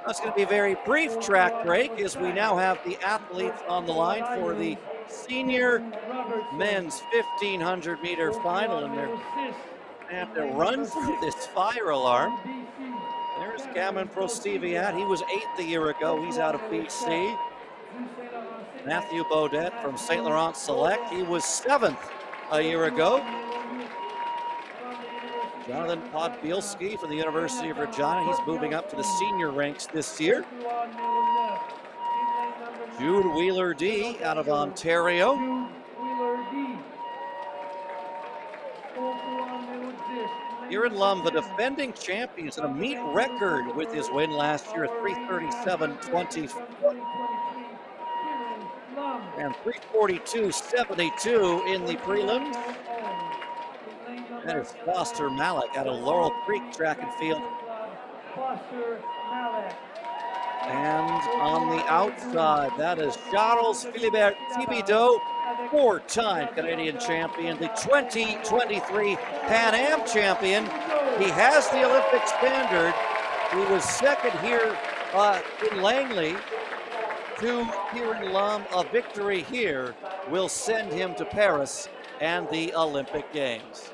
That's going to be a very brief track break as we now have the athletes on the line for the senior men's 1500 meter final, and they're going to have to run through this fire alarm. There's Cameron Prostiviat. He was 8th a year ago. He's out of BC. Matthew Beaudet from St. Laurent Select. He was 7th a year ago. Jonathan Podbielski from the University of Regina. He's moving up to the senior ranks this year. Jude Wheeler-D out of Ontario. Kieran Lum, the defending champion, is on a meet record with his win last year at 3:37.24 and 3:42.72 in the prelims. That is Foster Malik out of Laurel Creek Track and Field. And on the outside, that is Charles Philibert Thibodeau, 4-time Canadian champion, the 2023 Pan Am champion. He has the Olympic standard. He was 2nd here in Langley. To Kieran Lum, a victory here will send him to Paris and the Olympic Games.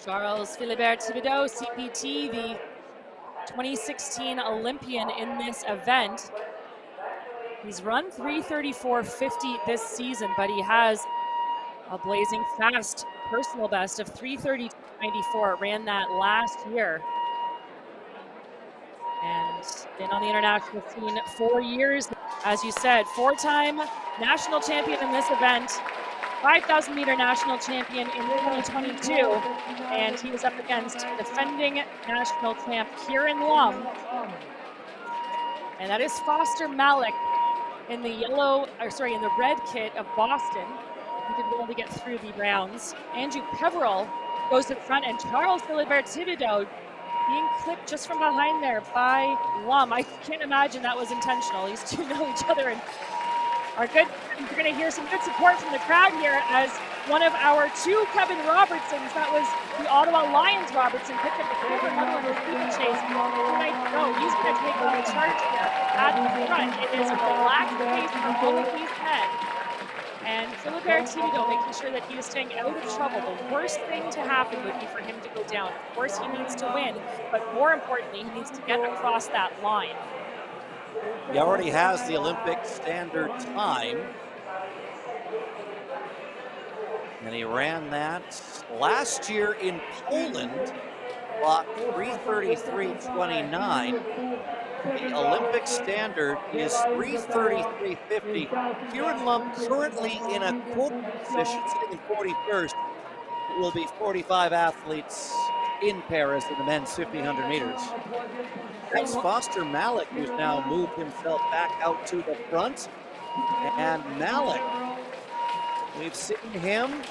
Charles Philibert Thibodeau, CPT, the 2016 Olympian in this event. He's run 3:34.50 this season, but he has a blazing fast personal best of 3:32.94. Ran that last year. And been on the international scene 4 years. As you said, 4-time national champion in this event. 5,000 meter national champion in 2022, and he was up against defending national champ Kieran Lum. And that is Foster Malik in the in the red kit of Boston. He did well to get through the rounds. Andrew Peveril goes in front, and Charles Philibert Thibodeau being clipped just from behind there by Lum. I can't imagine that was intentional. These two know each other and are good. We're going to hear some good support from the crowd here as one of our 2 Kevin Robertsons, that was the Ottawa Lions Robertson, picked up the silver medal in the steeplechase 2 nights ago. He's going to take on the charge here at the front. It is a relaxed pace for all of these men. And Philibert Thibodeau making sure that he is staying out of trouble. The worst thing to happen would be for him to go down. Of course, he needs to win, but more importantly, he needs to get across that line. He already has the Olympic standard time. And he ran that last year in Poland, clock 3:33.29. The Olympic standard is 3:33.50. Kieran Lum currently in a podium position, sitting in 41st. It will be 45 athletes in Paris in the men's 1500 meters. That's Foster Malik, who's now moved himself back out to the front. And Malik, we've seen him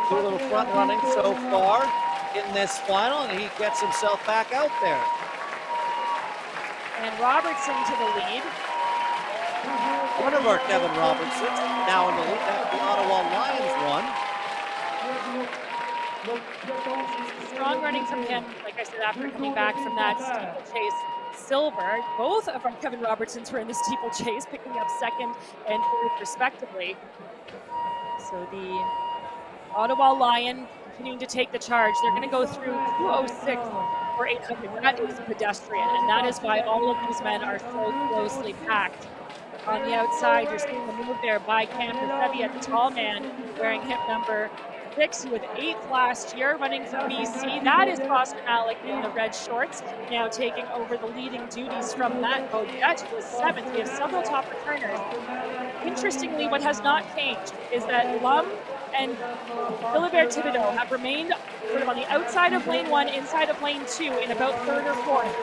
do a little front running so far in this final, and he gets himself back out there. And Robertson to the lead. One of our Kevin Robertsons now in the lead. That's the Ottawa Lions one. Strong running from him, like I said, after coming back from that steeplechase silver. Both of our Kevin Robertsons were in the steeplechase, picking up 2nd and 3rd respectively. So the Ottawa Lion continuing to take the charge. They're going to go through 2:06 for 800. That is pedestrian, and that is why all of these men are so closely packed. On the outside, you're seeing the move there by Cam Prostiviat, the tall man wearing hip number 6. He was 8th last year, running for BC. That is Foster Malik in the red shorts, now taking over the leading duties from Matt Beaudet, who was 7th. We have several top returners. Interestingly, what has not changed is that Lum and Philibert Thibodeau have remained sort of on the outside of lane 1, inside of lane 2 in about 3rd or 4th.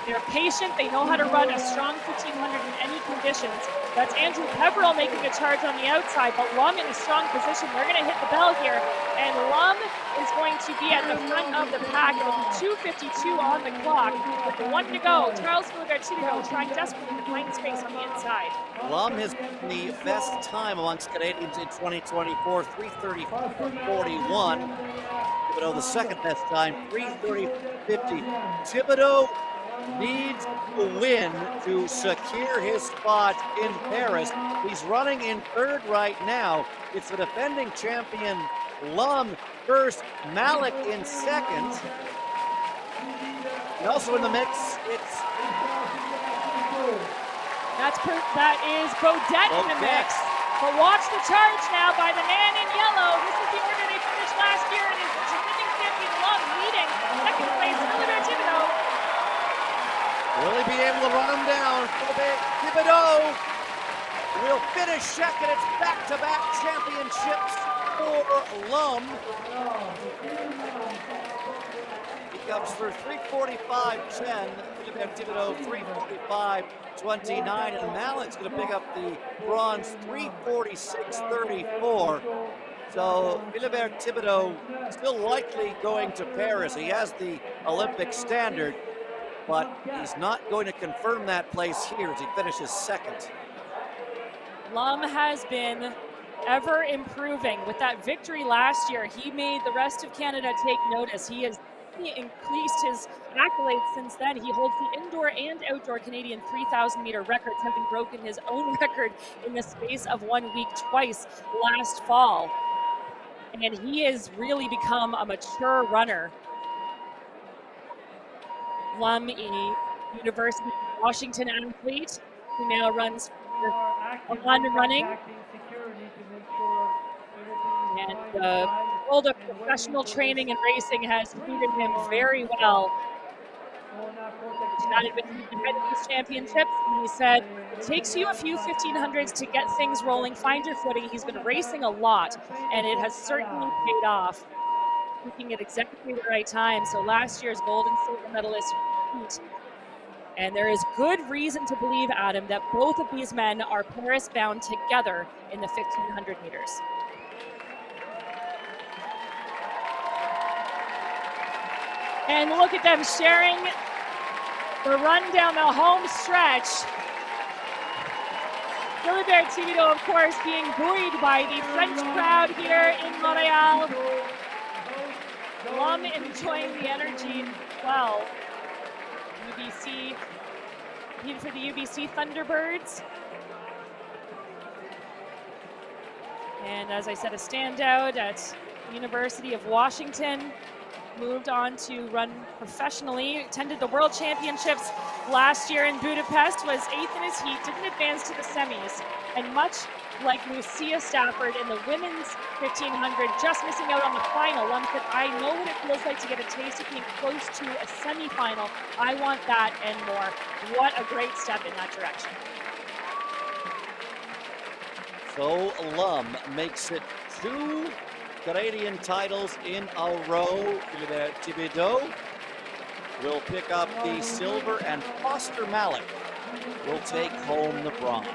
They're patient. They know how to run a strong 1500 in any conditions. That's Andrew Peveril making a charge on the outside, but Lum in a strong position. They're going to hit the bell here, and Lum is going to be at the front of the pack. It'll be 2:52 on the clock with 1 to go. Charles Philibert Thibodeau trying desperately to find space on the inside. Lum has been the best time amongst Canadians in 2024, 3:34.41. Thibodeau, the second best time, 3:30.50. Thibodeau needs to win to secure his spot in Paris. He's running in third right now. It's the defending champion Lum first, Malik in second. And also in the mix, it's that is Beaudet in the mix. But watch the charge now by the man in yellow. This is the order they finished last year, and it's defending champion Lum leading second place, Thibodeau. Will he be able to run him down? Thibodeau will finish second. It's back-to-back championships for Lum. He comes for 3:45.10. Thibodeau 3:45.29, and Malik's going to pick up the bronze 3:46.34. So Philibert Thibodeau still likely going to Paris. He has the Olympic standard, but he's not going to confirm that place here as he finishes second. Lum has been ever improving. With that victory last year, he made the rest of Canada take notice. He has increased his accolades since then. He holds the indoor and outdoor Canadian 3,000 meter records, having broken his own record in the space of 1 week twice last fall. And he has really become a mature runner. Lum, a University of Washington athlete who now runs on running. And the world of professional training and racing has treated him very well. Chatted with him ahead of these championships, and he said, it takes you a few 1500s to get things rolling, find your footing. He's been racing a lot, and it has certainly paid off, peaking at exactly the right time. So last year's gold and silver medalist, and there is good reason to believe, Adam, that both of these men are Paris-bound together in the 1500 meters. And look at them sharing the run down the home stretch. Philibert Thibodeau, of course, being buoyed by the French crowd here in Montreal. Lum enjoying the energy as well. UBC, even for the UBC Thunderbirds. And as I said, a standout at University of Washington. Moved on to run professionally, attended the World Championships last year in Budapest, was 8th in his heat, didn't advance to the semis, and much like Lucia Stafford in the women's 1500, just missing out on the final. Lum said, I know what it feels like to get a taste of being close to a semifinal. I want that and more. What a great step in that direction. So Lum makes it 2 Canadian titles in a row. Philibert Thibodeau will pick up the silver, and Foster Malik will take home the bronze.